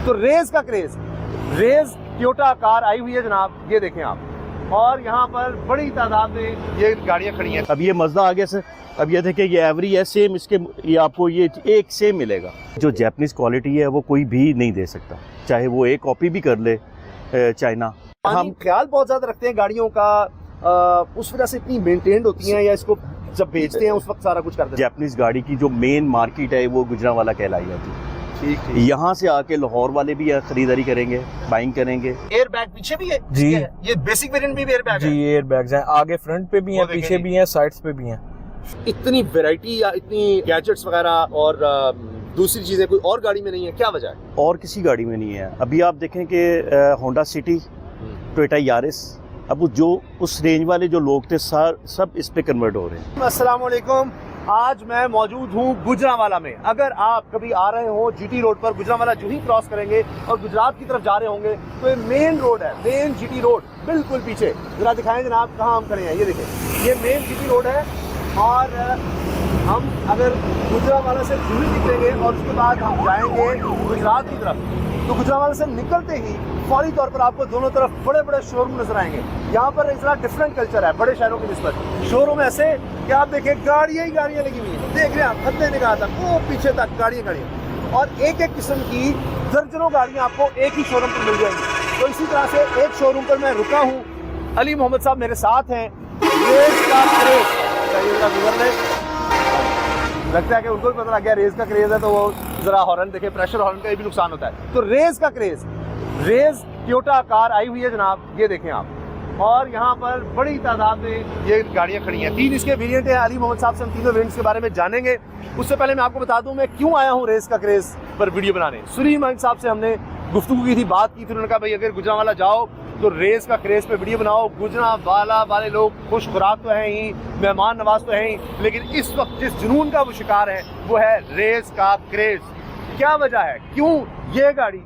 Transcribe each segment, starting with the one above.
तो रेस का craze, race Toyota car आई हुई है जनाब, ये देखें आप, और यहाँ पर बड़ी तादाद में ये गाड़ियाँ खड़ी हैं। अब ये मज़दा आगे से, अब ये देखिए ये एवरी है सेम, इसके ये आपको ये एक सेम मिलेगा। जो जैपनीज क्वालिटी है वो कोई भी नहीं दे सकता, चाहे वो एक कॉपी भी कर ले चाइना। हम ख्याल बहुत ज़्यादा रखते हैं गाड़ियों का, उस वजह से इतनी मेंटेन्ड होती हैं, या इसको जब बेचते हैं उस वक्त सारा कुछ करते हैं। जैपनीज गाड़ी की जो मेन मार्केट है वो गुजरांवाला कहलाई जाती है। ठीक। यहाँ से आके लाहौर वाले भी खरीदारी करेंगे, बाइंग करेंगे। एयर बैग पीछे भी है जी, ये बेसिक वेरिएंट में भी एयर बैग है जी। एयर बैग्स हैं, आगे फ्रंट पे भी हैं, पीछे भी हैं, साइड्स पे भी हैं। इतनी वैरायटी या इतनी गैजेट्स वगैरह और दूसरी चीजें कोई और गाड़ी में नहीं है, क्या वजह है? और किसी गाड़ी में नहीं है। अभी आप देखें कि होंडा सिटी, टोयोटा यारिस, अब जो उस रेंज वाले जो लोग थे सब इस पे कन्वर्ट हो रहे हैं। अस्सलाम वालेकुम, आज मैं मौजूद हूँ गुजरांवाला में। अगर आप कभी आ रहे हो जीटी रोड पर, गुजरांवाला जो ही क्रॉस करेंगे और गुजरात की तरफ जा रहे होंगे तो ये मेन रोड है, मेन जीटी रोड बिल्कुल पीछे। जरा दिखाएं जनाब कहाँ हम खड़े हैं, ये देखें, ये मेन जीटी रोड है। और हम अगर गुजरांवाला से जूही निकलेंगे और उसके बाद हम जाएंगे गुजरात की तरफ, तो गुजरांवाला से निकलते ही फौरी तौर पर आपको दोनों तरफ बड़े बड़े शोरूम नजर आएंगे। यहाँ पर इतना डिफरेंट कल्चर है बड़े शहरों की निस्बत। शोरूम ऐसे कि आप देखिए गाड़ियाँ ही गाड़ियाँ लगी हुई हैं, देख रहे हैं आप, खत्ते निकाल तक वो पीछे तक गाड़ियाँ, और एक एक किस्म की दर्जनों गाड़ियाँ आपको एक ही शोरूम पर मिल जाएंगी। तो इसी तरह से एक शोरूम पर मैं रुका हूँ, अली मोहम्मद साहब मेरे साथ हैं। रेस का क्रेज लगता है कि उनको भी पता लग गया रेस का क्रेज है, तो वो जरा हॉर्न देखे, प्रेशर हॉर्न का भी नुकसान होता है। तो रेस का क्रेज, रेस टोयोटा कार आई हुई है जनाब, ये देखें आप, और यहाँ पर बड़ी तादाद में ये गाड़ियाँ खड़ी हैं। 3 इसके वेरिएंट हैं। अली मोहम्मद साहब से हम तीनों वेरिएंट्स के बारे में जानेंगे। उससे पहले मैं आपको बता दूं मैं क्यों आया हूँ रेस का क्रेज पर वीडियो बनाने। सुरीमान साहब से हमने गुफ्तगू की थी, बात की थी, उन्होंने कहा भाई अगर गुजरांवाला जाओ तो रेस का क्रेज पे वीडियो बनाओ। गुजरांवाला वाले लोग खुश खुराक तो हैं ही, मेहमान नवाज तो हैं ही, लेकिन इस वक्त जिस जुनून का वो शिकार है वो है रेस का क्रेज। क्या वजह है, क्यों ये गाड़ी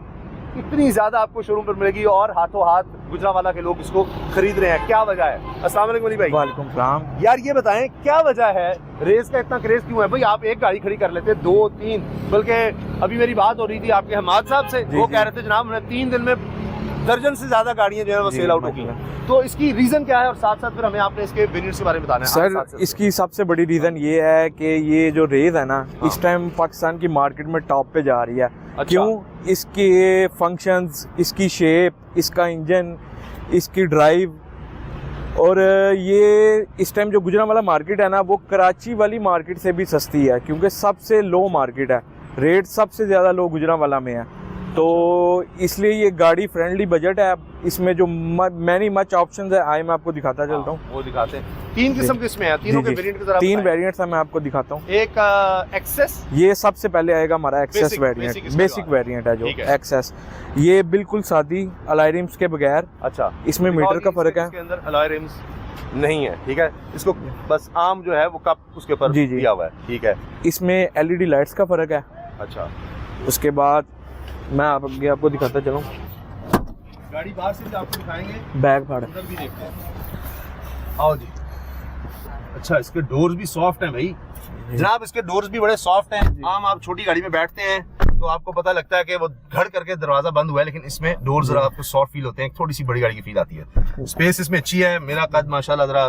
इतनी ज्यादा आपको शोरूम पर मिलेगी और हाथों हाथ गुजरांवाला के लोग इसको खरीद रहे हैं, क्या वजह है? अस्सलाम वालेकुम अली भाई। वालेकुम सलाम। यार ये बताएं क्या वजह है, रेस का इतना क्रेज क्यों है? भाई आप एक गाड़ी खड़ी कर लेते, 2 3, बल्कि अभी मेरी बात हो रही थी आपके हमाद साहब से, वो कह रहे थे जनाब हमने 3 दिन में दर्जन से ज्यादा गाड़ियां जो है वो सेल आउट हो गई हैं। तो इसकी रीजन क्या है, और साथ साथ फिर हमें आपने इसके वेरिएंट्स के बारे में बताना है। सर इसकी सबसे बड़ी रीजन ये है कि ये जो रेस है ना, इस टाइम पाकिस्तान की मार्केट में टॉप पे जा रही है। अच्छा। क्यों? इसके फंक्शंस, इसकी शेप, इसका इंजन, इसकी ड्राइव, और ये इस टाइम जो गुजरांवाला मार्केट है ना, वो कराची वाली मार्केट से भी सस्ती है, क्योंकि सबसे लो मार्केट है, रेट सबसे ज़्यादा लो गुजरांवाला में है। तो इसलिए ये गाड़ी फ्रेंडली बजट है। वेरिएंट जो मैनी मच ऑप्शंस है, आए मैं आपको दिखाता चलता हूँ। वो दिखाते हैं। 3 किस्म के इसमें है, तीनों के वेरिएंट की तरह 3 वेरिएंट्स हैं, मैं आपको दिखाता हूँ। एक एक्सेस, ये सबसे पहले आएगा हमारा एक्सेस वेरिएंट, बेसिक वेरिएंट है जो एक्सेस। ये बिल्कुल सादी अलॉय रिम्स के बगैर। अच्छा, इसमें मीटर का फर्क है, इसके अंदर अलॉय रिम्स नहीं है, ठीक है। इसको बस आम जो है वो कप उसके ऊपर दिया हुआ है, ठीक है। इसमें LED लाइट्स का फर्क है। अच्छा, उसके बाद मैं आपको दिखाता चलूँ, गाड़ी बाहर से भी आपको दिखाएंगे, बैग फाड़ अंदर भी देखते हैं। आओ जी। अच्छा, इसके डोर्स भी सॉफ्ट हैं भाई जनाब, इसके डोर्स भी बड़े सॉफ्ट हैं। आम आप छोटी गाड़ी में बैठते हैं तो आपको पता लगता है कि वो घड़ करके दरवाजा बंद हुआ है, लेकिन इसमें डोर जरा आपको सॉफ्ट फील होते हैं, थोड़ी सी बड़ी गाड़ी की फील आती है। स्पेस इसमें अच्छी है। मेरा कद माशाल्लाह जरा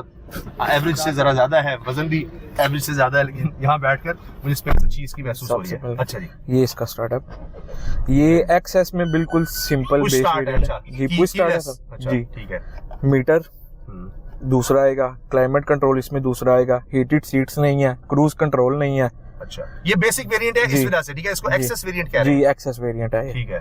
एवरेज से जरा ज्यादा है, वजन भी एवरेज से ज्यादा है, लेकिन यहाँ बैठकर मुझे स्पेस अच्छी इसकी महसूस हो रही है। अच्छा जी, ये इसका स्टार्टअप, ये एक्सेस में बिल्कुल सिंपल बेस वेरिएंट है जी, पुश स्टार्ट है सर जी, ठीक है। मीटर दूसरा आएगा, क्लाइमेट कंट्रोल इसमें दूसरा आएगा, हीटेड सीट्स नहीं है, क्रूज कंट्रोल नहीं है। अच्छा, ये बेसिक वेरिएंट है इस वजह से, ठीक है। इसको एक्सेस वेरिएंट कह रहे हैं जी, एक्सेस वेरिएंट है, ठीक है।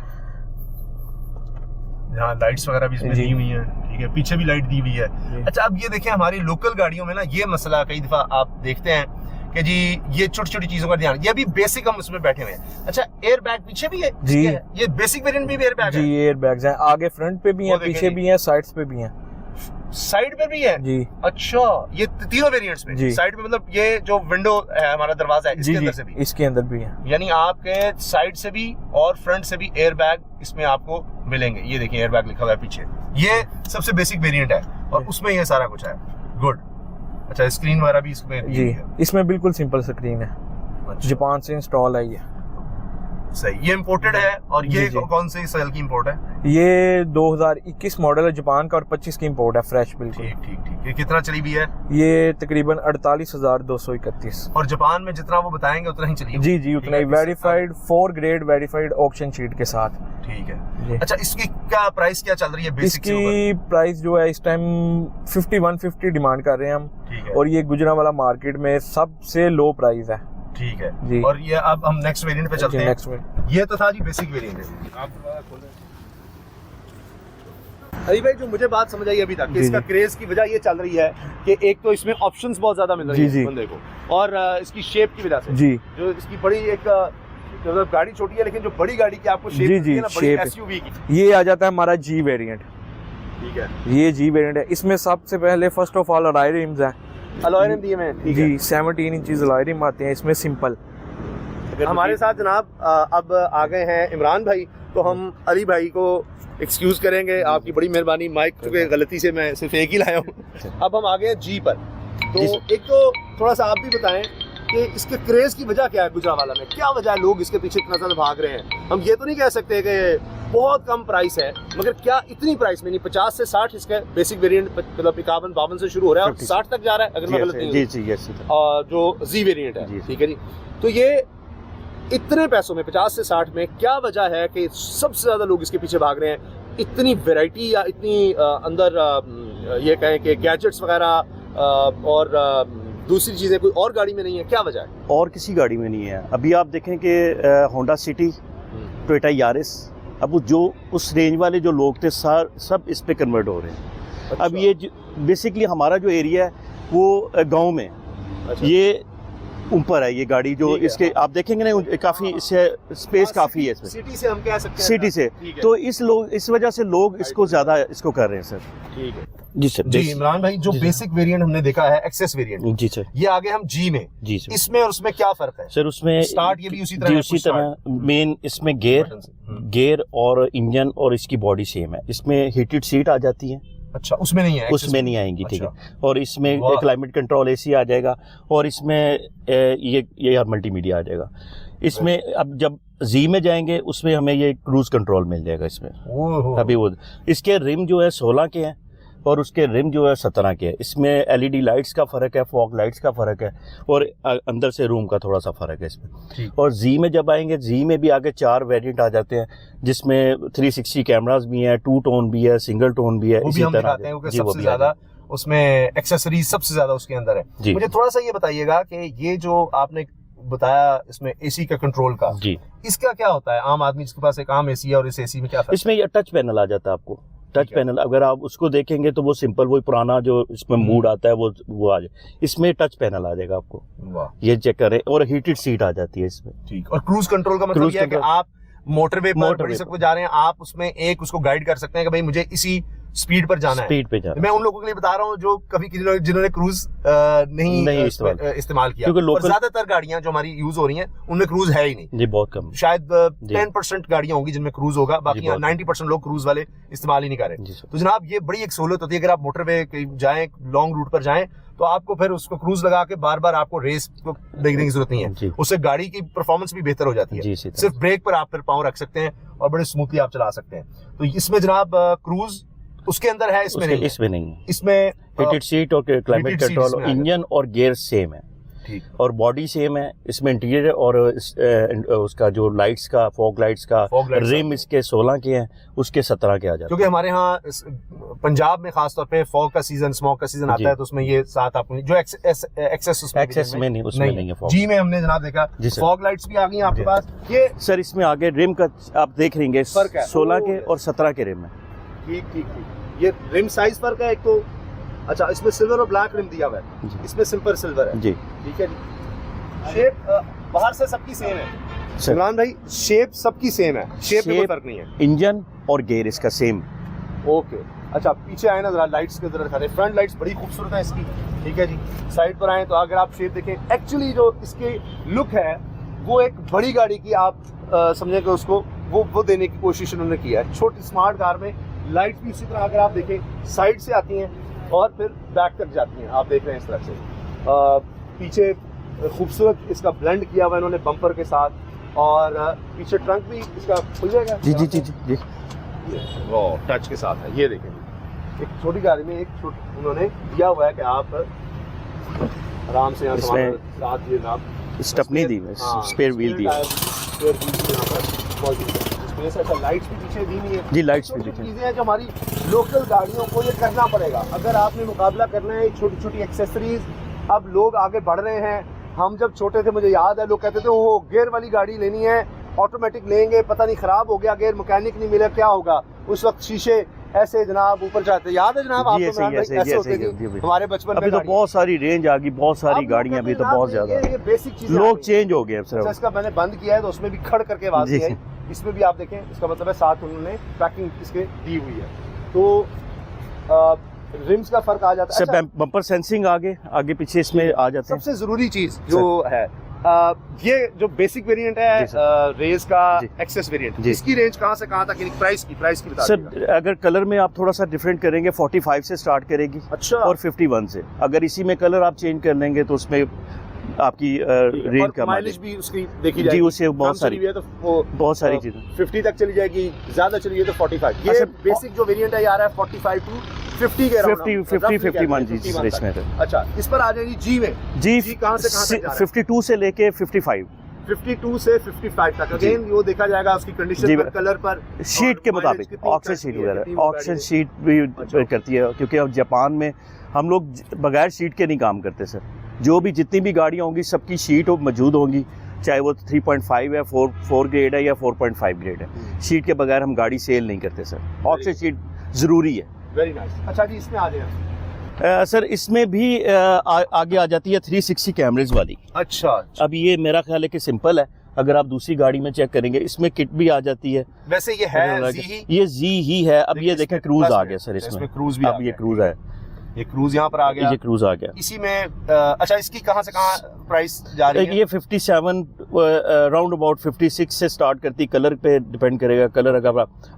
यहाँ लाइट्स वगैरह भी इसमें दी हुई हैं, ठीक है, पीछे भी लाइट दी हुई है। अच्छा, अब ये देखिए हमारी लोकल गाड़ियों में ना ये मसला कई दफा आप देखते हैं कि जी ये छोटी छोटी चीजों का ध्यान, ये अभी बेसिक हम उसमें बैठे हुए हैं। अच्छा, एयर बैग पीछे भी है जी, ये बेसिक वेरिएंट भी एयर बैग है जी, एयर बैग्स हैं, आगे फ्रंट पे भी हैं, पीछे भी हैं, साइड्स पे भी हैं, साइड पे भी है जी। अच्छा, ये तीनों वेरिएंट्स में साइड पे, मतलब ये जो विंडो है हमारा दरवाजा है इसके अंदर से भी, इसके अंदर भी है, यानी आपके साइड से भी और फ्रंट से भी एयर बैग इसमें आपको मिलेंगे। ये देखिए एयर बैग लिखा हुआ है पीछे, ये सबसे बेसिक वेरिएंट है और उसमें ये सारा कुछ है। गुड। अच्छा, स्क्रीन वगैरह भी इसमें जी, इसमें बिल्कुल सिंपल स्क्रीन है, अच्छा। जापान से इंस्टॉल है ये। सही, ये इम्पोर्टेड है और ये जी, जी। कौन से साल की इम्पोर्ट है? ये 2021 मॉडल है जापान का और 25 की इम्पोर्ट है, फ्रेश बिल्कुल। ठीक ठीक ठीक। ये कितना चली भी है? ये तकरीबन 48,231। और जापान में जितना वो बताएंगे उतना ही चली होगी? जी जी उतना ही, verified 4 grade verified auction sheet के साथ। ठीक है। जी। अच्छा, इसकी क्या प्राइस क्या चल रही है बेसिक से ऊपर? इसकी प्राइस जो है इस टाइम 5150 डिमांड कर रहे हैं हम, ठीक है। और ये गुजरांवाला मार्केट में सबसे लो प्राइस है। ठीक है जी। और ये अब हम नेक्स्ट वेरिएंट पे चलते हैं। नेक्स्ट में ये तो था जी बेसिक वेरिएंट है। अली भाई, जो मुझे बात समझ आई अभी तक कि जी, इसका जी। क्रेज की वजह ये चल रही है कि एक तो इसमें ऑप्शंस बहुत ज्यादा मिल रही जी, है जी। बंदे को, और इसकी शेप की वजह से जी जो इसकी बड़ी एक मतलब गाड़ी छोटी है लेकिन जो बड़ी गाड़ी की आपको शेप जी, मिलती है जी, ना, बड़ी shape। एसयूवी की। ये आ जाता है हमारा जी वेरिएंट। ठीक है। ये जी वेरिएंट है। इसमें सबसे पहले first of all alloy RIMS है अलॉय रिम दिए हैं। ठीक है। जी, 17 इंचेस अलॉय रिम आते हैं इसमें सिंपल। हमारे साथ जनाब अब आ गए हैं इमरान भाई, तो हम अली भाई को एक्सक्यूज करेंगे, आपकी बड़ी मेहरबानी। माइक चूंकि गलती से मैं सिर्फ एक ही लाया हूँ। अब हम आ गए हैं जी पर, तो एक तो थोड़ा सा आप भी बताएं कि इसके क्रेज की वजह क्या है गुजरांवाला में, क्या वजह है लोग इसके पीछे इतना ज्यादा भाग रहे हैं? हम ये तो नहीं कह सकते कि बहुत कम प्राइस है, मगर क्या इतनी प्राइस में नहीं? 50 से 60 इसका बेसिक वेरिएंट मतलब 51-52 से शुरू हो रहा है और 60 तक जा रहा है अगर मैं गलत नहीं जी हूँ। जी यस जो जी वेरिएंट है, जी। ठीक है जी। तो ये इतने पैसों में 50 से 60 में क्या वजह है कि सबसे ज्यादा लोग इसके पीछे भाग रहे हैं? इतनी वैरायटी या इतनी अंदर ये कहें कि गैजेट्स वगैरह और दूसरी चीजें कोई और गाड़ी में नहीं है, क्या वजह है? और किसी गाड़ी में नहीं है। अभी आप देखें कि होंडा सिटी, टोयोटा यारिस, अब वो जो उस रेंज वाले जो लोग थे सब इस पे कन्वर्ट हो रहे हैं। अच्छा। अब ये बेसिकली हमारा जो एरिया है वो गांव में, अच्छा। ये ऊपर है ये गाड़ी जो ठीक है, इसके आप देखेंगे ना काफी इससे स्पेस काफी है इसमें, सिटी से हम कह सकते हैं सिटी से। ठीक है। तो इस वजह से लोग इसको ज्यादा इसको कर रहे हैं सर। ठीक है जी सर। जी। इमरान भाई, जो जी, बेसिक वेरिएंट हमने देखा है एक्सेस वेरिएंट, जी सर। ये आगे हम जी में, जी सर। इसमें और उसमें क्या फर्क है? सर उसमें स्टार्ट ये भी उसी तरह जी है, उसी push तरह मेन इसमें गेयर और इंजन और इसकी बॉडी सेम है। इसमें हीटेड सीट आ जाती है, अच्छा उसमें नहीं है? उसमें नहीं आएंगी। ठीक अच्छा। है। और इसमें वाह। क्लाइमेट कंट्रोल एसी आ जाएगा, और इसमें ये मल्टीमीडिया आ जाएगा। इसमें अब जब जी में जाएंगे उसमें हमें ये क्रूज कंट्रोल मिल जाएगा इसमें। ओहो। अभी वो इसके रिम जो है 16 के हैं और उसके रिम जो है 17 के हैं। इसमें एलईडी लाइट्स का फर्क है, फॉग लाइट्स का फर्क है, और अंदर से रूम का थोड़ा सा फर्क है इसमें। ठीक। और जी में जब आएंगे, जी में भी आगे 4 वेरिएंट आ जाते हैं, जिसमें 360 कैमरास भी हैं, 2 टोन भी है, सिंगल टोन भी है। वो भी हम दिखाते हैं क्योंकि सबसे ज्यादा उसमें एक्सेसरीज सबसे ज्यादा उसके अंदर है। जी। मुझे थोड़ा सा ये बताइएगा कि ये जो आपने बताया इसमें एसी का कंट्रोल का, जी, इसका क्या होता है? आम आदमी जिसके पास एक आम एसी है और इस एसी में क्या फर्क? इसमें ये टच पैनल आ जाता है आपको। टच ठीक है। पैनल अगर आप उसको देखेंगे तो वो सिंपल वही पुराना जो इसमें मूड आता है वो आ जाए। इसमें टच पैनल आ जाएगा आपको, वाह। ये चेक करें। और हीटेड सीट आ जाती है इसमें। ठीक। और क्रूज कंट्रोल का मतलब क्रूज ये है कि कंट्रोल- आप मोटरवे पर मोटरवे बड़ी सड़क पर जा रहे हैं, आप उसमें एक उसको गाइड कर सकते हैं कि भाई मुझे इसी स्पीड पर जाना है। स्पीड पे जाना। मैं उन लोगों के लिए बता रहा हूँ जो कभी जिन्होंने क्रूज नहीं इस्तेमाल किया, क्योंकि और लोकल ज्यादातर गाड़ियां जो हमारी यूज हो रही हैं उनमें क्रूज है ही नहीं। जी बहुत कम। शायद जी। 10% गाड़ियां होंगी जिनमें क्रूज होगा, बाकी बहुत। 90% लोग क्रूज वाले इस्तेमाल ही नहीं कर रहे। जी सर। तो जनाब ये बड़ी एक सहूलत होती है, अगर आप मोटरवे जाएं, लॉन्ग रूट पर जाएं, तो आपको फिर उसको क्रूज लगा के बार बार आपको रेस को देखने की जरूरत नहीं जी। है। उससे गाड़ी की परफॉर्मेंस भी बेहतर हो जाती है। जी, इसी तरह। सिर्फ ब्रेक पर आप फिर पाँव रख सकते हैं और बड़े स्मूथली आप चला सकते हैं। तो इसमें जनाब क्रूज उसके अंदर है, इसमें नहीं है। इसमें नहीं है। इसमें हीटेड सीट और क्लाइमेट heated seat कंट्रोल, इसमें आ इंजन और गियर सेम है, ठीक। और बॉडी सेम है। इसमें इंटीरियर और उसका जो लाइट्स का, फॉग लाइट्स का, Fog lights रिम का। इसके 16 के हैं, उसके 17 के आ जाते क्योंकि हमारे यहाँ पंजाब में खासतौर पे फॉग का सीजन, स्मोक का सीजन आता जी। है, तो उसमें ये साथ आपको जो एक्सेस उसमें एक्सेस में नहीं, उसमें नहीं है fog। जी में हमने जनाब देखा जी सर। फॉग लाइट्स भी आ गई हैं आपके जी। पास। ये सर इसमें आगे रिम का आप देख लेंगे, फर्क है। 16 के ओह। और 17 के रिम है। ठीक ठीक ठीक। ये रिम साइज फर्क है एक तो। अच्छा, इसमें सिल्वर और ब्लैक रिम दिया हुआ है, जी। इसमें सिंपल सिल्वर है। जी ठीक है जी। शेप बाहर से सबकी सेम है सर। इमरान भाई, शेप सबकी सेम है, शेप में कोई Shape- फर्क नहीं है। इंजन और गियर इसका सेम। ओके। अच्छा, पीछे आए ना जरा, लाइट्स के जरा दिखा रहे। फ्रंट लाइट्स बड़ी खूबसूरत है इसकी, ठीक है जी। साइड पर आए तो अगर आप शेप देखें, एक्चुअली जो इसकी लुक है वो एक बड़ी गाड़ी की आप समझें कि उसको वो देने की कोशिश उन्होंने किया है। छोटी स्मार्ट कार में लाइट्स भी इसी तरह अगर आप देखें साइड से आती हैं और फिर बैक तक जाती हैं, आप देख रहे हैं इस तरह से। पीछे खूबसूरत इसका ब्लेंड किया हुआ इन्होंने बम्पर के साथ, और पीछे ट्रंक भी इसका खुल जाएगा। जी जी जी जी वो टच के साथ है। ये देखें, एक छोटी गाड़ी में उन्होंने दिया हुआ है कि आप आराम से यहाँ इसमें साथ ये आप स्टेपनी दी है, स्पेयर व्हील दी है। स्पेयर व्हील यहाँ पर मौजूद है। इसमें से अच्छा लाइट्स भी पीछे दी नहीं है जी, लाइट्स भी छोटी पीछे। चीज़ें हैं जो हमारी लोकल गाड़ियों को ये करना पड़ेगा। अगर आपने मुकाबला करना है छोटी छोटी एक्सेसरीज, अब लोग आगे बढ़ रहे हैं। हम जब छोटे थे मुझे याद है लोग कहते थे वो गियर वाली गाड़ी लेनी है, ऑटोमेटिक लेंगे, पता नहीं खराब हो गया गियर, मैकेनिक नहीं मिला, क्या होगा। उस वक्त शीशे ऐसे जनाब ऊपर जाते, याद है जनाब आपको? ऐसे होते थे हमारे बचपन में। अभी तो बहुत सारी रेंज आ गई, बहुत सारी गाड़ियां अभी तो बहुत ज्यादा, ये बेसिक चीजें लोग चेंज हो गए सर। इसका मैंने बंद किया है तो उसमें भी खड़ करके आवाज जी। है। इसमें भी आप देखें, इसका मतलब है साथ उन्होंने पैकिंग इसके दी हुई है। तो रिम्स का फर्क आ जाता है। सर बम्पर सेंसिंग आगे पीछे इसमें आ जाते हैं। सबसे जरूरी चीज जो है ये जो बेसिक वेरिएंट है रेस का एक्सेस वेरिएंट, इसकी रेंज कहाँ से कहाँ तक, प्राइस की बता सर अगर कलर में आप थोड़ा सा डिफरेंट करेंगे 45 से स्टार्ट करेगी। अच्छा। और 51 से। अगर इसी में कलर आप चेंज कर लेंगे तो उसमें आपकी रेंज का माइलेज भी उसकी देखी जाएगी। जी, उससे बहुत सारी है तो वो बहुत सारी चीजें 50 तक चली जाएगी, ज्यादा चली है तो 45। ये बेसिक जो वेरिएंट है यार है 45 टू 50 के अराउंड 51 जी इसमें। अच्छा, इस पर आ जाएगी जी में। जी कहाँ से कहाँ तक जा रहा है? 52 से लेके 55 से 55 तक। अगेन वो देखा जाएगा उसकी कंडीशन पर, कलर पर, शीट के मुताबिक। ऑक्सीजन शीट वगैरह, ऑक्सीजन शीट भी करती है, क्योंकि अब जापान में हम लोग बगैर शीट के नहीं काम करते सर। जो भी जितनी भी गाड़ियाँ होंगी सबकी शीट मौजूद होंगी, चाहे वो 3.5 है, 4 ग्रेड है या 4.5 ग्रेड है। शीट के बगैर हम गाड़ी सेल नहीं करते सर। ऑक्सीजन शीट ज़रूरी है। Very nice. अच्छा जी, इसमें आ जाए सर इसमें भी आगे आ जाती है 360 कैमरेज वाली। अच्छा। अब ये मेरा ख्याल है कि सिंपल है, अगर आप दूसरी गाड़ी में चेक करेंगे इसमें किट भी आ जाती है। वैसे ये है ये जी ही है। अब ये देखें क्रूज आ गया सर इसमें क्रूज भी। अब ये क्रूज है, ये क्रूज यहाँ पर आ गया, ये क्रूज आ गया इसी में। अच्छा, इसकी कहाँ से कहाँ प्राइस जा रही है? ये 57 राउंड अबाउट 56 से स्टार्ट करती। कलर पे डिपेंड करेगा। कलर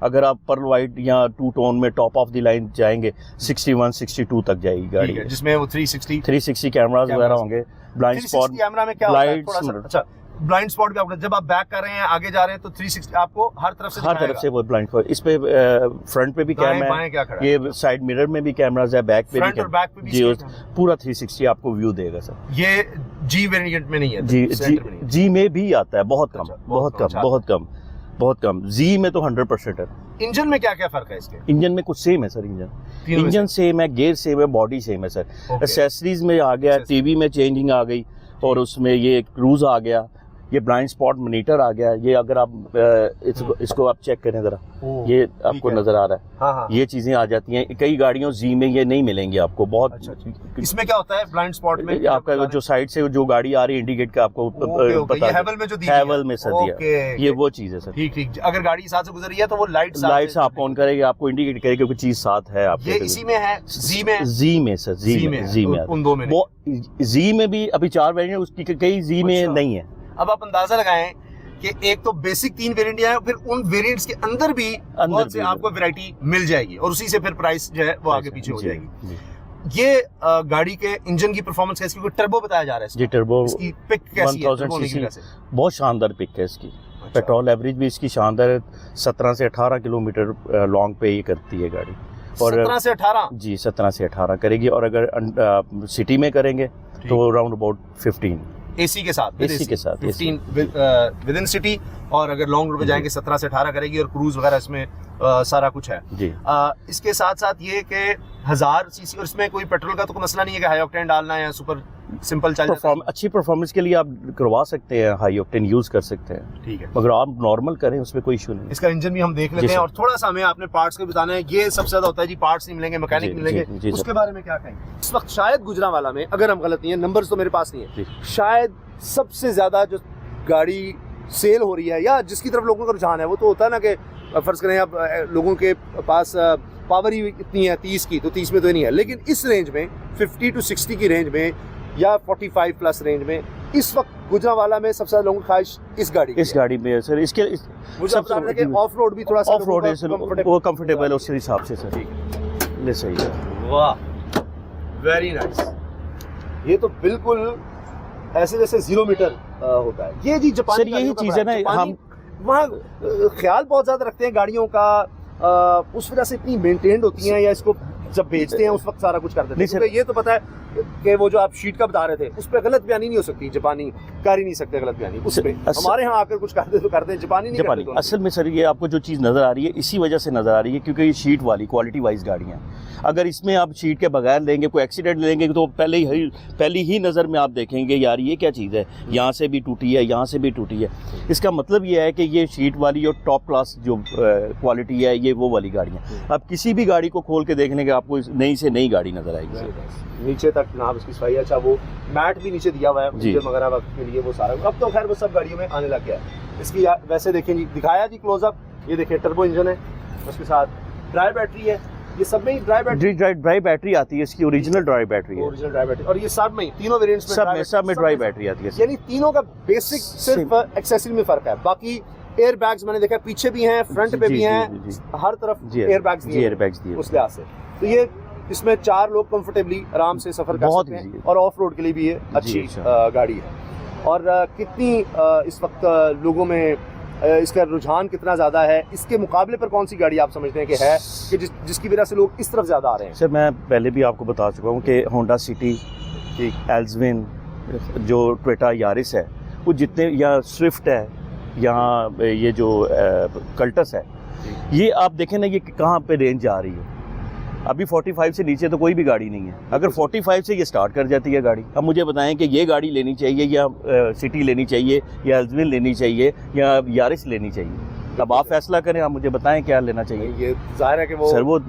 अगर आप पर्ल वाइट या टू टोन में टॉप ऑफ द लाइन जाएंगे 61 62 तक जाएगी गाड़ी, जिसमें वो 360 कैमरास वगैरह होंगे। ब्लाइंड स्पॉट कैमरा में क्या होता है थोड़ा सा? अच्छा, ब्लाइंड स्पॉट भी आपको जब आप बैक कर रहे हैं, आगे जा रहे हैं तो 360 आपको हर तरफ से वो ब्लाइंड स्पॉट। इस पे फ्रंट पे भी कैमरा है, ये साइड मिरर में भी कैमरास है, बैक पे फ्रंट और बैक पे भी जी, पूरा 360 आपको व्यू देगा सर। ये जी वेरिएंट में नहीं है? जी में भी आता है, बहुत कम। जी में तो 100% है। इंजन में क्या क्या फर्क है इसके? इंजन में कुछ सेम है सर। इंजन सेम है, गेयर सेम है, बॉडी सेम है सर। एक्सेसरीज में आ गया, टीवी में चेंजिंग आ गई, और उसमें ये क्रूज आ गया, ये ब्लाइंड स्पॉट मॉनिटर आ गया। ये अगर आप इसको आप चेक करें जरा, ये आपको नजर आ रहा है। हाँ। ये चीजें आ जाती हैं। कई गाड़ियों जी में ये नहीं मिलेंगी आपको। बहुत अच्छा। इसमें क्या होता है ब्लाइंड स्पॉट में? आपका जो साइड से जो गाड़ी आ रही है इंडिकेट का आपको पता है। हैवल में जो दिया, हैवल में सर दिया, ये वो चीज है सर। ठीक। अगर गाड़ी साथ से गुजर रही है तो वो लाइट्स आपको ऑन करेगी, आपको इंडिकेट करेगी कोई चीज साथ है आपके। ये इसी में है जी में सर। जी में उन दो में वो जी में भी अभी 4 वेरिएंट, उसकी कई जी में नहीं है। अब आप अंदाजा लगाएं कि एक तो बेसिक 3 वेरिएंट है, फिर उन वेरिएंट्स के अंदर भी बहुत से आपको वैरायटी मिल जाएगी, और उसी से फिर प्राइस जो है वो आगे पीछे हो जाएगी। ये गाड़ी के इंजन की परफॉर्मेंस कैसी? क्योंकि टर्बो बताया जा रहा है जी, टर्बो। इसकी पिक कैसी है? 1000 सीसी बहुत शानदार पिक है इसकी। पेट्रोल एवरेज भी इसकी शानदार है। 17 से 18 किलोमीटर लॉन्ग पे ये करती है गाड़ी। और 17 से 18 जी 17 से 18 करेगी। और अगर सिटी में करेंगे तो राउंड अबाउट 15 एसी के साथ 15 विद इन सिटी। और अगर लॉन्ग रूट पे जाएंगे 17 से 18 करेगी, और क्रूज वगैरह इसमें सारा कुछ है जी। इसके साथ साथ ये कि 1000 सीसी, और इसमें कोई पेट्रोल का तो कोई मसला नहीं है कि हाई ऑक्टेन डालना है या सुपर सिंपल चल जाता है। अच्छी परफॉर्मेंस के लिए आप करवा सकते हैं, हाई ऑक्टेन यूज कर सकते हैं, ठीक है। मगर आप नॉर्मल करें उसमें कोई इशू नहीं। इसका इंजन भी हम देख लेते हैं, और थोड़ा सा हमें आपने पार्ट्स के बताना है। ये सबसे ज्यादा होता है जी, पार्ट्स नहीं मिलेंगे, मैकेनिक मिलेंगे, उसके बारे में क्या कहेंगे? इस वक्त शायद गुजरांवाला में, अगर हम गलत नहीं है, नंबर्स तो मेरे पास नहीं है, शायद सबसे ज्यादा जो गाड़ी सेल हो रही है या जिसकी तरफ लोगों का रुझान है, वो तो होता है ना कि फर्ज करें अब लोगों के पास पावर ही इतनी है 30 की, तो 30 में तो नहीं है, लेकिन इस रेंज में 50 to 60 की रेंज में या 45 प्लस रेंज में इस वक्त गुजरांवाला में सबसे ज्यादा लोगों की ख्वाहिश इस गाड़ी में है सर। इसके सबसे ऑफ रोड भी थोड़ा सा ऑफ रोड वो कंफर्टेबल है उसके हिसाब से सर। ले सही है। वाह, वेरी नाइस। ये तो बिल्कुल ऐसे जैसे 0 मीटर होता है। ये जी जापानी सर, यही गाड़ियों का चीज़ बड़ा है ना, जापानी वहाँ ख्याल बहुत ज्यादा रखते हैं गाड़ियों का, उस वजह से इतनी मेंटेन्ड होती हैं, या इसको जब बेचते हैं उस वक्त सारा कुछ कर देते हैं। नहीं सर, क्योंकि ये तो पता है कि वो जो आप शीट का बता रहे थे उस पर गलत बयानी नहीं हो सकती, जापानी कर ही नहीं सकते गलत बयानी उस पे। हमारे यहाँ आकर कुछ करते तो करते हैं, जापानी नहीं जापानी। करते। असल में सर ये आपको जो चीज़ नज़र आ रही है इसी वजह से नज़र आ रही है क्योंकि ये शीट वाली क्वालिटी वाइज गाड़ियाँ हैं। अगर इसमें आप शीट के बगैर लेंगे, कोई एक्सीडेंट लेंगे, तो पहली ही नज़र में आप देखेंगे यार ये क्या चीज़ है, यहाँ से भी टूटी है, यहाँ से भी टूटी है। इसका मतलब ये है कि ये शीट वाली और टॉप क्लास जो क्वालिटी है ये वो वाली गाड़ियाँ। अब किसी भी गाड़ी को खोल के देखने के आपको नई से नई गाड़ी नज़र आएगी। नीचे तक जनाब इसकी सफाई, अच्छा वो मैट भी नीचे दिया हुआ है इंजन वगैरह के लिए, वो सारा अब तो खैर वो सब गाड़ियों में आने लग गया है। इसकी वैसे देखें जी, दिखाया जी क्लोजअप, ये देखिए टर्बो इंजन है, उसके साथ ड्राई बैटरी है, ये सब में ही ड्राई बैटरी आती है, इसकी ओरिजिनल ड्राई बैटरी है, ओरिजिनल ड्राई बैटरी, और ये सब में तीनों वेरिएंट्स में सब में ड्राई बैटरी आती है। यानी तीनों का बेसिक सिर्फ एक्सेसरी में फर्क है, बाकी एयर बैग्स मैंने देखा पीछे भी हैं, फ्रंट पे भी हैं, हर तरफ एयर बैग्स दिए उस लिहाज से। तो ये इसमें 4 लोग कंफर्टेबली आराम से सफर कर सकते हैं, और ऑफ रोड के लिए भी ये अच्छी गाड़ी है। और कितनी इस वक्त लोगों में इसका रुझान कितना ज़्यादा है, इसके मुकाबले पर कौन सी गाड़ी आप समझते हैं कि है कि जिसकी वजह से लोग इस तरफ ज़्यादा आ रहे हैं? सर मैं पहले भी आपको बता चुका हूँ कि होंडा सिटी, एल्सविन, जो टोयोटा यारिस है, वो जितने, या स्विफ्ट है, यहाँ ये जो कल्टस है, ये आप देखें ना ये कहाँ पे रेंज आ रही है। अभी 45 से नीचे तो कोई भी गाड़ी नहीं है। अगर 45 से ये स्टार्ट कर जाती है गाड़ी, अब मुझे बताएं कि ये गाड़ी लेनी चाहिए या सिटी लेनी चाहिए या एल्सविन लेनी चाहिए या यारिस लेनी चाहिए, अब आप फैसला करें, आप मुझे बताएं क्या लेना चाहिए। ये जाहिर है कि वो सर वो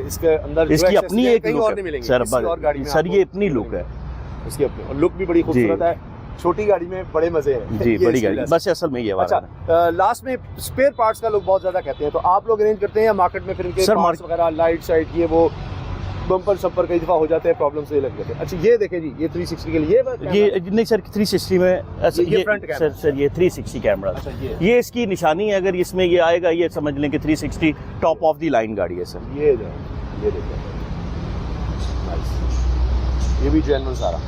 इसके अंदर इसकी अपनी एक लुक है सर ये अपनी लुक है, इसकी अपनी लुक भी बड़ी खूबसूरत है। छोटी गाड़ी में बड़े मजे हैं जी, बड़ी गाड़ी बस असल में ये अच्छा। लास्ट में स्पेयर पार्ट्स का लोग बहुत ज्यादा कहते हैं, तो आप लोग अरेंज करते हैं या मार्केट में फिर इनके पार्ट्स वगैरह, लाइट साइड, ये वो बम्पर शम्पर कई दफा हो जाते हैं, प्रॉब्लम से लग जाते हैं। अच्छा ये देखें जी, ये 360 के लिए ये नहीं सर, 360 में ये फ्रंट कैमरा सर ये 360 कैमरा। अच्छा, ये इसकी निशानी है, अगर इसमें ये आएगा ये समझ लें कि 360 टॉप ऑफ द लाइन गाड़ी है सर। ये देखिए ये भी जेन्युइन सारा,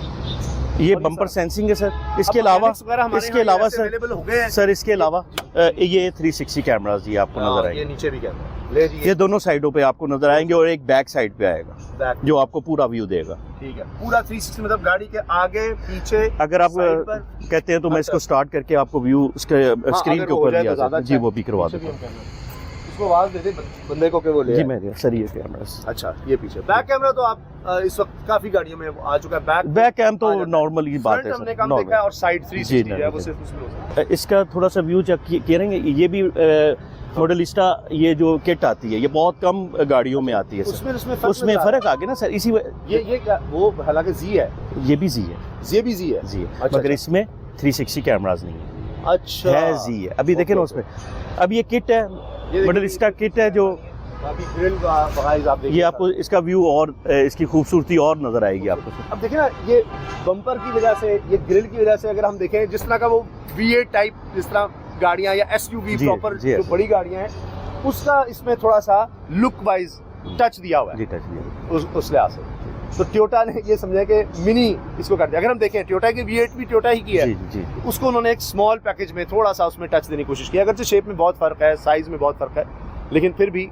ये बम्पर सेंसिंग है सर। इसके अलावा सर इसके अलावा ये 360 कैमरास ये आपको नजर आएंगे, ये नीचे भी कैमरा ले जी, ये दोनों साइडों पे आपको नजर आएंगे, और एक बैक साइड पे आएगा जो आपको पूरा व्यू देगा। ठीक है, पूरा 360 मतलब गाड़ी के आगे पीछे। अगर आप कहते हैं तो मैं इसको स्टार्ट करके आपको व्यू उसके स्क्रीन के ऊपर दिया जाता है जी, वो भी करवा देता हूँ। इसको आवाज दे दे बंदे को कि वो ले जी मैं सर ये कैमरा। अच्छा ये पीछे बैक कैमरा तो आप इस वक्त काफी गाड़ियों में आ चुका है, बैक कैम तो नॉर्मली बात है हमने कम देखा है, और साइड 360 है वो सिर्फ उसमें होता है। इसका थोड़ा सा व्यू चेक करेंगे, ये भी मॉडलिस्टा ये जो किट आती है ये बहुत कम गाड़ियों में आती है सर, उसमें फ़र्क आ गया ना सर। इसी ये वो हालांकि जी है, ये भी जी है, ये भी जी है, मगर इसमें 360 कैमरास नहीं है। अच्छा है जी है, अभी देखें ना उसमें। अब ये किट है, मॉडलिस्टा किट है, जो ये आपको इसका व्यू और इसकी खूबसूरती और नजर आएगी आपको। अब देखिए ना, ये बम्पर की वजह से, ये ग्रिल की वजह से, अगर हम देखें जिस तरह का वो V8 टाइप जिस तरह गाड़ियां या SUV प्रॉपर जो बड़ी गाड़ियां हैं, उसका इसमें थोड़ा सा लुक वाइज टच दिया हुआ है, टच दिया उस लिहाज से। तो टोयोटा ने ये समझा कि मिनी इसको कर दिया। अगर हम देखें टोयोटा की V8 भी टोयोटा ही की है, जी। उसको उन्होंने एक स्मॉल पैकेज में थोड़ा सा उसमें टच देने की कोशिश की। अगरचे शेप में बहुत फर्क है, साइज में बहुत फर्क है, लेकिन फिर भी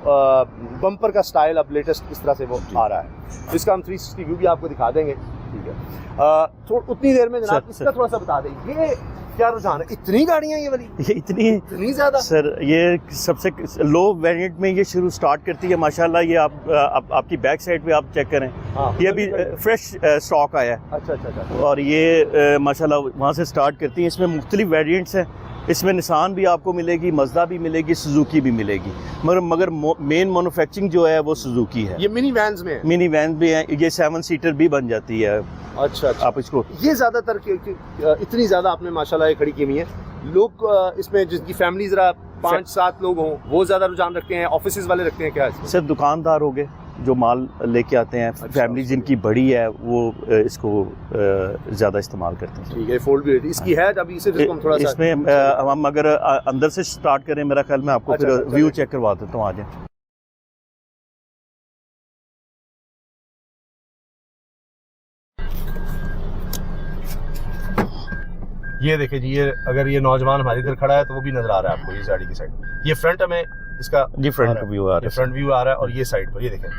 बम्पर का स्टाइल अब लेटेस्ट इस तरह से वो आ रहा है। तो इसका हम 360 व्यू भी आपको दिखा देंगे, ठीक है। तो उतनी देर में जनाब इसका थोड़ा सा बता दें, ये क्या रुझान है, इतनी गाड़ियां ये वाली, ये इतनी ज्यादा सर। ये सबसे लो वेरिएंट में ये स्टार्ट करती है माशाल्लाह। ये आपकी बैक साइड पे आप चेक करें, ये अभी फ्रेश स्टॉक आया है। अच्छा। और ये माशाल्लाह वहाँ से स्टार्ट करती है। इसमें मुख्तलिफ वेरिएंट्स हैं, इसमें निसान भी आपको मिलेगी, मज़दा भी मिलेगी, सुजुकी भी मिलेगी, मगर मेन मैन्युफैक्चरिंग जो है वो सुजुकी है। ये मिनी वैन्स में है, मिनी वैन भी है, ये 7 सीटर भी बन जाती है। अच्छा। आप इसको ये ज़्यादातर इतनी ज़्यादा आपने माशाल्लाह ये खड़ी की हुई है। लोग इसमें जिसकी फैमिली ज़रा 5-7 लोग हों वो ज़्यादा रुझान रखते हैं, ऑफिसेज वाले रखते हैं क्या? सर दुकानदार हो गए जो माल लेके आते हैं, फैमिली जिनकी बड़ी है वो इसको ज़्यादा इस्तेमाल करते हैं। ठीक है, फोल्ड भी इसकी है। अभी इसे हम थोड़ा सा इसमें हम अगर अंदर से स्टार्ट करें, मेरा ख्याल मैं आपको फिर व्यू चेक करवा देता हूँ। आ जाए। ये देखिए जी, ये अगर ये नौजवान हमारी इधर खड़ा है तो वो भी नजर आ रहा है आपको, ये गाड़ी की साइड। ये फ्रंट में इसका फ्रंट व्यू आ रहा है, फ्रंट व्यू आ रहा है। और ये साइड पर ये देखें,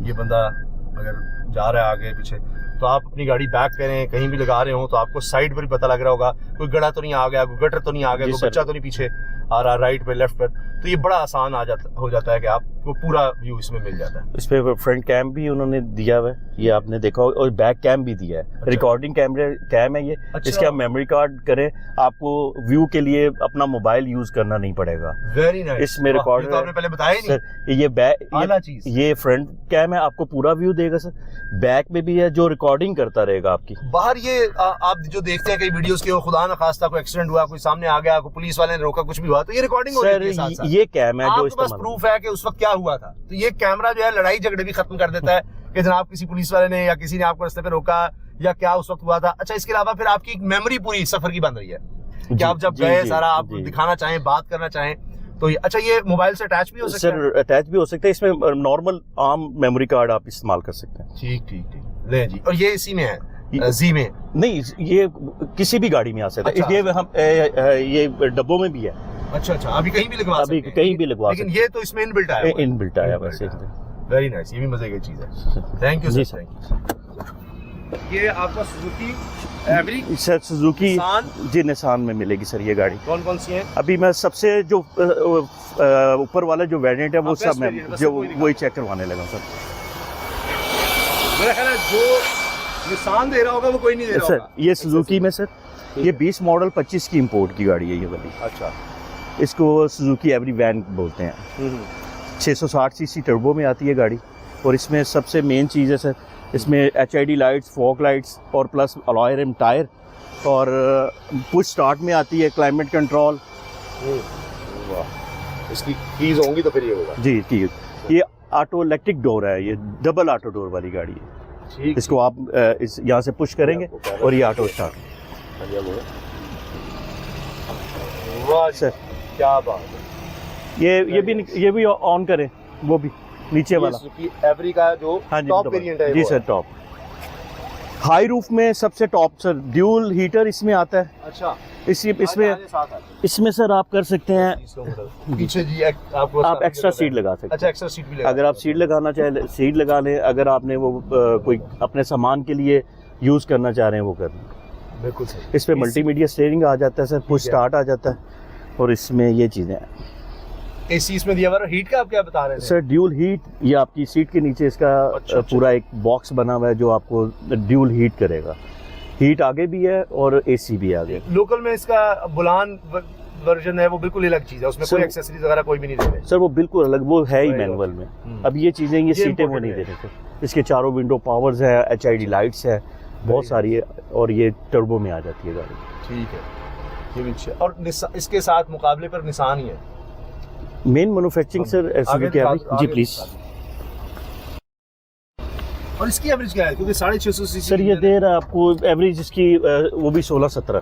ये बंदा अगर जा रहा है आगे पीछे, तो आप अपनी गाड़ी बैक करें, कहीं भी लगा रहे हो तो आपको साइड पर भी पता लग रहा होगा कोई गड़ा तो नहीं आ गया, कोई गटर तो नहीं आ गया, कोई बच्चा तो नहीं पीछे आ रहा राइट पे लेफ्ट पर। तो ये बड़ा आसान हो जाता है कि आपको पूरा व्यू इसमें मिल जाता है। इस पे फ्रंट कैम भी उन्होंने दिया हुआ है, ये आपने देखा होगा, और बैक कैम भी दिया है। अच्छा। रिकॉर्डिंग कैम है ये। अच्छा। इसके आप मेमोरी कार्ड करें, आपको व्यू के लिए अपना मोबाइल यूज करना नहीं पड़ेगा। Very nice. इसमें रिकॉर्ड, तो आपने पहले बताया ही नहीं। सर ये बैक, ये फ्रंट कैम है, आपको पूरा व्यू देगा सर। बैक में भी है जो रिकॉर्डिंग करता रहेगा आपकी। बाहर ये आप जो देखते हैं कई वीडियोस के, खुदा न खास्ता कोई एक्सीडेंट हुआ, कोई सामने आ गया, कोई पुलिस वाले ने रोका, कुछ भी हुआ, तो ये रिकॉर्डिंग हो जाती है साथ साथ। ये कैम है जो आपके पास प्रूफ है कि उस वक्त क्या हुआ था। तो ये कैमरा जो है लड़ाई झगड़े भी खत्म कर देता है कि जनाब किसी पुलिस वाले ने या किसी ने आपको रास्ते पे रोका या क्या उस वक्त हुआ था। अच्छा, इसके अलावा फिर आपकी एक मेमोरी पूरी सफर की बन रही है कि आप जब गए सारा आप दिखाना चाहें, बात करना चाहें तो ये। अच्छा, ये मोबाइल से अटैच भी हो सकता है? सर अटैच भी हो सकता है, इसमें नॉर्मल आम मेमोरी कार्ड आप इस्तेमाल कर सकते हैं। ठीक ठीक ठीक, ले जी। और ये इसी में है, जी में नहीं, ये किसी भी गाड़ी में आ सकता है। अच्छा। ये हम ये डब्बों में भी है। अच्छा अच्छा, अभी कहीं भी लगवा अभी सकते हैं। कहीं भी लगवा सकते लेकिन ये तो इसमें इनबिल्ट आया हुआ है। इनबिल्ट आया वैसे। वेरी नाइस, ये भी मजे की चीज है। थैंक यू जी सर, थैंक यू। ये आपका Suzuki every sir Suzuki Nissan? जी निसान में मिलेगी सर ये गाड़ी। कौन कौन सी है? अभी मैं सबसे जो ऊपर वाला जो वेरिएंट है वो सब मैं जो वही चेक करवाने लगा सर। मेरा ख्याल है जो निसान दे रहा होगा वो कोई नहीं दे रहा सर होगा। ये सुजुकी में सर, ये 20 मॉडल 25 की इंपोर्ट की गाड़ी है ये वाली। अच्छा। इसको सुजुकी एवरी वैन बोलते हैं। 660 सीसी टर्बो में आती है गाड़ी। और इसमें सबसे मेन चीज़ है सर, इसमें HID लाइट्स, फॉग लाइट्स और प्लस अलॉय रिम टायर, और पुश स्टार्ट में आती है, क्लाइमेट कंट्रोल। वाह, इसकी कीज होंगी तो फिर ये होगा। जी ठीक, ये ऑटो इलेक्ट्रिक डोर है, ये डबल ऑटो डोर वाली गाड़ी है। ठीक, इसको आप इस यहाँ से पुश करेंगे और ये ऑटो स्टार्ट। वाह सर क्या बात है। ये भी ऑन करें, वो भी नीचे वाला एवरी का जो हाँ जी टॉप वेरिएंट है ji sir, top high roof में सबसे टॉप सर। ड्यूल हीटर इसमें आता है। अच्छा, इसमें सर आप कर सकते हैं पीछे जी आपको आप एक्स्ट्रा सीट लगा सकते हैं। अच्छा, एक्स्ट्रा सीट भी लगा, अगर आप सीट लगाना चाहे सीट लगा लें, अगर आपने वो कोई अपने सामान के लिए यूज़ करना चाह रहे हैं वो कर लें। बिल्कुल सर। इस पे मल्टीमीडिया स्टीयरिंग आ जाता है सर, पुश स्टार्ट आ जाता है, और इसमें ये चीज़ें हैं। एसी इसमें दिया हुआ है। हीट का आप क्या बता रहे थे? सर ड्यूल हीट, ये आपकी सीट के नीचे इसका अच्छा। पूरा एक बॉक्स बना हुआ है जो आपको ड्यूल हीट करेगा। हीट आगे भी है और AC भी आगे। लोकल में इसका बुलान वर्जन है वो बिल्कुल अलग चीज है, उसमें कोई एक्सेसरीज वगैरह कोई भी नहीं दे रहे सर, वो बिल्कुल अलग, वो है ही मैनुअल में। अब ये चीज़ें, ये सीटें वो नहीं दे रहे सर। इसके चारों विंडो पावर्स है, HID लाइट्स है, बहुत सारी है, और ये टर्बो में आ जाती है गाड़ी। ठीक है, ये भी अच्छा। और इसके साथ मुकाबले पर निसान ही है main manufacturing sir ji please. और इसकी एवरेज क्या है? क्योंकि 650 सीसी सर ये दे रहा है आपको एवरेज इसकी वो भी 16-17।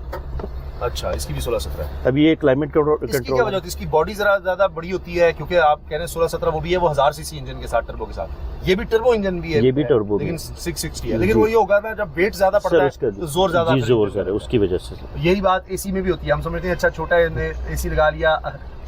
अच्छा, इसकी भी 16-17 है। अब ये क्लाइमेट इसकी क्या वजह कंट्रोल। होती है? इसकी बॉडी जरा ज्यादा बड़ी होती है, क्योंकि आप कह रहे हैं 16-17 वो भी है, वो 1000 सीसी इंजन के साथ, टर्बो के साथ। ये भी टर्बो इंजन भी है, ये भी टर्बो लेकिन 660 है। लेकिन वो ये होगा ना, जब वेट ज्यादा पड़ता है तो जोर ज्यादा, जी जोर सर है उसकी वजह से। यही बात एसी में भी होती है। हम समझते हैं अच्छा छोटा है, एसी लगा लिया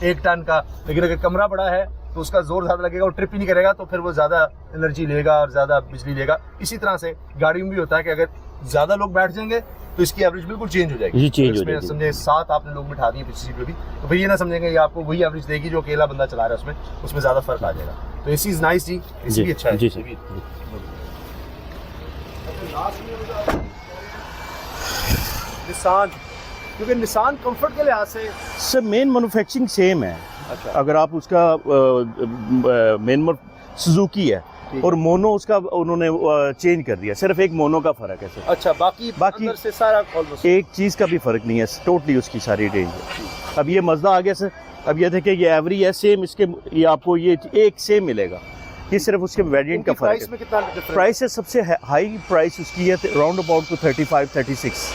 1 टन का, लेकिन अगर कमरा बड़ा है तो उसका जोर ज्यादा लगेगा, वो ट्रिप ही नहीं करेगा, तो फिर वो ज्यादा एनर्जी लेगा और ज्यादा बिजली लेगा। इसी तरह से गाड़ी में भी होता है कि अगर ज्यादा लोग बैठ जाएंगे तो इसकी एवरेज बिल्कुल चेंज हो जाएगी। जी चेंज हो जाएगी। समझे 7 आपने लोग बिठा दिए पिछली सीट पे भी, तो फिर ये ना समझेंगे ये आपको वही एवरेज देगी जो अकेला बंदा चला रहा है, उसमें ज्यादा फर्क आ जाएगा। तो AC is nice ji, AC भी अच्छा है जी सर। निसान, क्योंकि निसान कंफर्ट के लिहाज से सर मेन मैन्युफैक्चरिंग सेम है। अच्छा, अगर आप उसका मेन सुजुकी है और मोनो उसका उन्होंने चेंज कर दिया, सिर्फ एक मोनो का फर्क है सर। अच्छा, बाकी अंदर से सारा ऑलमोस्ट एक चीज़ का भी फर्क नहीं है, टोटली उसकी सारी रेंज है। अब ये मज़दा आ गया सर। अब ये देखिए ये एवरी है सेम, इसके ये आपको ये एक सेम मिलेगा, ये सिर्फ उसके वेरिएंट का फर्क प्राइस है। में कितना डिफरेंस? प्राइस है सबसे हाई प्राइस उसकी है राउंड अबाउट टू 35-36।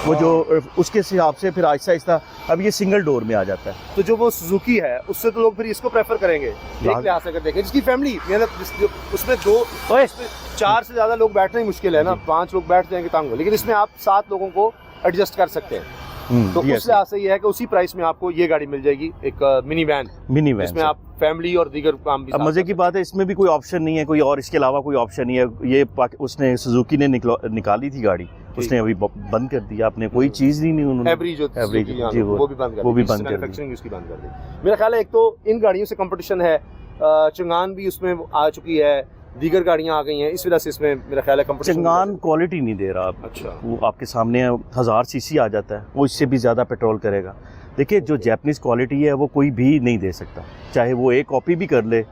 वो जो उसके हिसाब से फिर आहिस्ता आहिस्ता अब ये सिंगल डोर में आ जाता है। तो जो वो सुजुकी है उससे तो लोग फिर इसको प्रेफर करेंगे, एक लिहाज से अगर देखें। जिसकी फैमिली उसमें 4 से ज्यादा लोग बैठना ही मुश्किल है ना, 5 लोग बैठ जाएंगे तंग हो, लेकिन इसमें आप 7 लोगों को एडजस्ट कर सकते हैं। तो yes, उस लिहाज से ये है कि उसी प्राइस में आपको ये गाड़ी मिल जाएगी, एक मिनी वैन सर। जिसमें आप फैमिली और दीगर काम भी अब मजे की बात है, इसमें भी कोई ऑप्शन नहीं है कोई और, इसके अलावा कोई ऑप्शन नहीं है। ये उसने सुजुकी ने निकाली थी गाड़ी, उसने अभी बंद कर दिया, आपने कोई चीज नहीं उन्होंने एवरेज जी वो भी बंद कर वो भी बंद कर दी, मैन्युफैक्चरिंग उसकी बंद कर दी। मेरा ख्याल है एक तो इन गाड़ियों से कंपटीशन है, चंगान भी उसमें आ चुकी है, दीगर गाड़ियां आ गई हैं, इस वजह से इसमें मेरा ख्याल है कंपटीशन। चंगान क्वालिटी नहीं दे रहा। अच्छा, वो आपके सामने 1000 सीसी आ जाता है, वो इससे भी ज़्यादा पेट्रोल करेगा। देखिए जो जैपनीज़ क्वालिटी है वो कोई भी नहीं दे सकता, चाहे वो एक कॉपी भी कर ले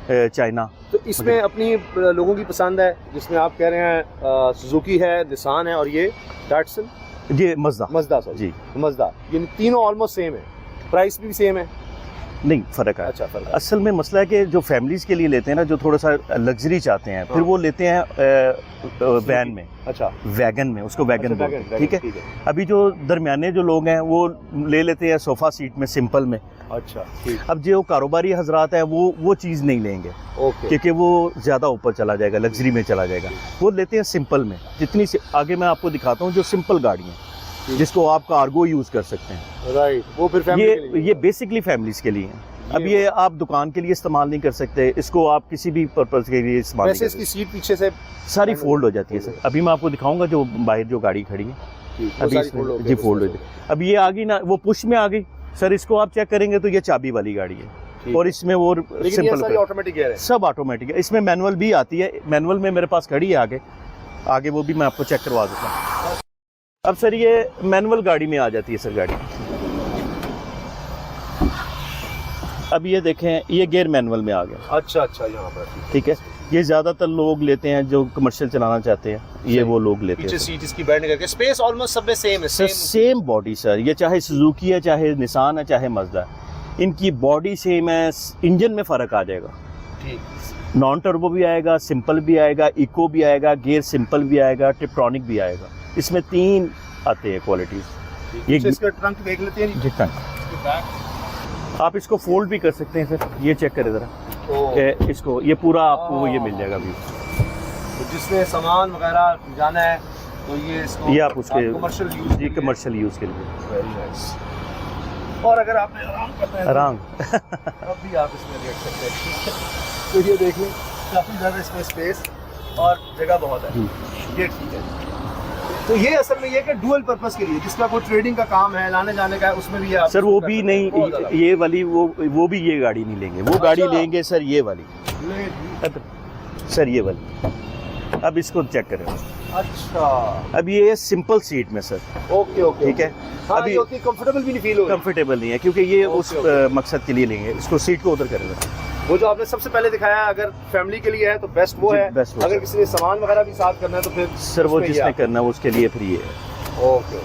चाइना। तो इसमें अपनी लोगों की पसंद है, जिसमें आप कह रहे हैं सुजुकी है, निसान है और ये डाटसन, ये मज़दा जी मज़दा, ये तीनों ऑलमोस्ट सेम है, प्राइस भी सेम है? नहीं, फ़र्क है। अच्छा, फ़र्क है। असल में मसला है कि जो फैमिलीज़ के लिए लेते हैं ना, जो थोड़ा सा लग्जरी चाहते हैं, फिर वो लेते हैं वैन में, अच्छा वैगन में, उसको वैगन बोलते हैं, ठीक है। ठीक है, अभी जो दरमियाने जो लोग हैं वो ले लेते हैं सोफ़ा सीट में, सिंपल में। अच्छा ठीक। अब जो कारोबारी हजरात हैं वो चीज़ नहीं लेंगे, ओके, क्योंकि वो ज़्यादा ऊपर चला जाएगा, लग्जरी में चला जाएगा। वो लेते हैं सिंपल में। जितनी आगे मैं आपको दिखाता हूँ जो सिंपल गाड़ी है, जिसको आप कार्गो यूज़ कर सकते हैं, राइट, वो फिर फैमिली के लिए ये बेसिकली फैमिलीज़ के लिए है। अब ये आप दुकान के लिए इस्तेमाल नहीं कर सकते, इसको आप किसी भी पर्पज़ के लिए इस्तेमाल नहीं कर वैसे इसकी सीट पीछे से सारी फोल्ड हो जाती है सर। अभी मैं आपको दिखाऊंगा जो बाहर जो गाड़ी खड़ी है, अभी इसमें जी फोल्ड हो जाती है। अब ये आ गई ना, वो पुश में आ गई सर, इसको आप चेक करेंगे तो ये चाबी वाली गाड़ी है, और इसमें वो सिंपल ऑटोमेटिक गियर है, सब ऑटोमेटिक है। इसमें मैनुअल भी आती है, मैनुअल में मेरे पास खड़ी है आगे वो भी मैं आपको चेक करवा देता हूँ। अब सर ये मैनुअल गाड़ी में आ जाती है सर गाड़ी। अब ये देखें, ये गियर मैनुअल में आ गया। अच्छा, यहाँ पर ठीक है। ये ज़्यादातर लोग लेते हैं जो कमर्शियल चलाना चाहते हैं, ये वो लोग लेते हैं। पीछे सीट इसकी बैठने करके स्पेस ऑलमोस्ट सब में सेम है, सेम बॉडी सर। ये चाहे सुजुकी है, चाहे निसान है, चाहे मज़दा है, इनकी बॉडी सेम है, इंजन में फ़र्क आ जाएगा। ठीक, नॉन टर्बो भी आएगा, सिंपल भी आएगा, इको भी आएगा, गियर सिंपल भी आएगा, टिप्ट्रॉनिक भी आएगा। इसमें 3 आते हैं क्वालिटीज़। ये इसका ट्रंक देख लेते हैं जी, आप इसको फोल्ड भी कर सकते हैं सर। ये चेक करें ज़रा, इसको ये पूरा आपको ये मिल जाएगा व्यू। तो जिसमें सामान वगैरह जाना है तो ये आप उसके कमर्शियल यूज, जी कमर्शियल यूज़ के लिए। Very nice. और अगर आपने आराम करना है आराम तब भी आप इसमें देख सकते हैं। तो ये देख लें, काफ़ी ज़्यादा इसमें स्पेस और जगह बहुत है, ये ठीक है। तो ये असल में ये कि डुअल पर्पस के लिए, जिसका कोई ट्रेडिंग का काम है, लाने जाने का है, उसमें भी है सर। वो भी नहीं, ये वाली वो भी ये गाड़ी नहीं लेंगे, वो गाड़ी लेंगे सर ये वाली, सर ये वाली। अब इसको चेक करें। अच्छा, अब ये सिंपल सीट में सर। ओके, ठीक है। अभी कंफर्टेबल भी नहीं फील हो रहा, कंफर्टेबल नहीं है, क्योंकि ये उस मकसद के लिए लेंगे। इसको सीट को उधर करेंगे। वो जो आपने सबसे पहले दिखाया, अगर फैमिली के लिए है तो बेस्ट वो है, अगर किसी ने सामान वगैरह भी साथ करना है तो फिर सर वो जिसने करना है उसके लिए फिर ये है। ओके,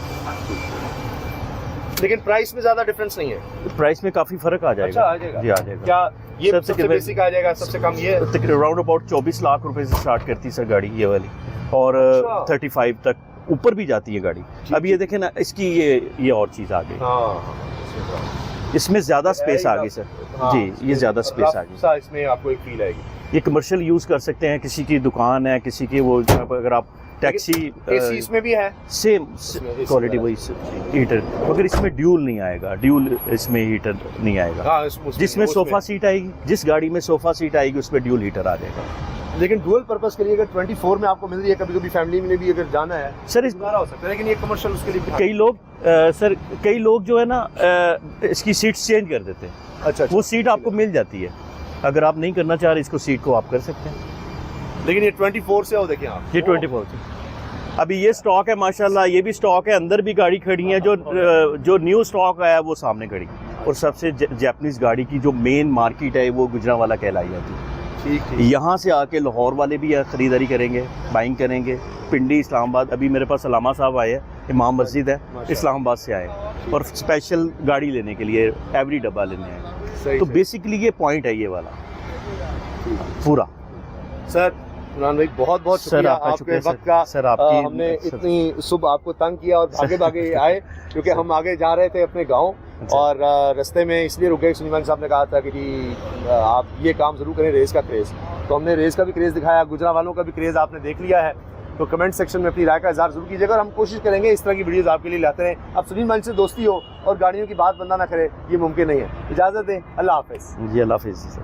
लेकिन प्राइस में ज्यादा डिफरेंस नहीं है? प्राइस में काफी फर्क आ जाएगा। अच्छा, आ जाएगा जी, आ जाएगा। क्या ये सबसे बेसिक आ जाएगा, सबसे कम ये अराउंड अबाउट 24 लाख रुपए से स्टार्ट करती है सर गाड़ी ये वाली, और 35 तक ऊपर भी जाती है गाड़ी। अब ये देखें ना, इसकी ये और चीज़ आ गई, इसमें ज़्यादा स्पेस आ गई सर। जी, ये ज़्यादा स्पेस आ गई, इसमें आपको एक फील आएगी। ये कमर्शियल यूज़ कर सकते हैं, किसी की दुकान है, किसी की वो, अगर आप टैक्सी, एसी इसमें भी है, सेम क्वालिटी वही हीटर, मगर इसमें ड्यूल नहीं आएगा, ड्यूल इसमें हीटर नहीं आएगा। जिसमें सोफ़ा सीट आएगी, जिस गाड़ी में सोफ़ा सीट आएगी उसमें ड्यूल हीटर आ जाएगा। लेकिन डुअल पर्पस के लिए अगर 24 में आपको मिल रही है, कभी कभी फैमिली में भी अगर जाना है सर, हो सकता है, लेकिन ये कमर्शियल उसके लिए कई लोग जो है ना इसकी सीट चेंज कर देते हैं। अच्छा, वो सीट आपको मिल जाती है, अगर आप नहीं करना चाह रहे इसको, सीट को आप कर सकते हैं। लेकिन ये 24 से हो, देखिए आप, ये 24 से अभी ये स्टॉक है माशाल्लाह, ये भी स्टॉक है, अंदर भी गाड़ी खड़ी है। जो न्यू स्टॉक आया वो सामने खड़ी, और सबसे जापानीज गाड़ी की जो मेन मार्केट है वो गुजरांवाला कहलाई जाती है। ठीक। यहाँ से आके लाहौर वाले भी ख़रीदारी करेंगे, बाइंग करेंगे। पिंडी, इस्लामाबाद, अभी मेरे पास सलामा साहब आए हैं, इमाम मस्जिद है, इस्लामाबाद से आए और स्पेशल गाड़ी लेने के लिए, एवरी डब्बा लेने हैं। तो बेसिकली ये पॉइंट है ये वाला पूरा। सर इमरान भाई, बहुत बहुत शुक्रिया आपके वक्त का। सर आपकी हमने इतनी सुबह आपको तंग किया और भागे भागे आए, क्योंकि हम आगे जा रहे थे अपने गांव, और रास्ते में इसलिए रुक गए। सुनीमान साहब ने कहा था कि जी आप ये काम ज़रूर करें, रेस का क्रेज़। तो हमने रेस का भी क्रेज़ दिखाया, गुजरांवालों का भी क्रेज़ आपने देख लिया है। तो कमेंट सेक्शन में अपनी राय का इजहार जरूर कीजिएगा और हम कोशिश करेंगे इस तरह की वीडियोस आपके लिए लाते रहें। अब सलीम भाई से दोस्ती हो और गाड़ियों की बात बंदा ना करे, ये मुमकिन नहीं है। इजाज़त दें, अल्लाह हाफिज़। जी अल्लाह हाफिज़।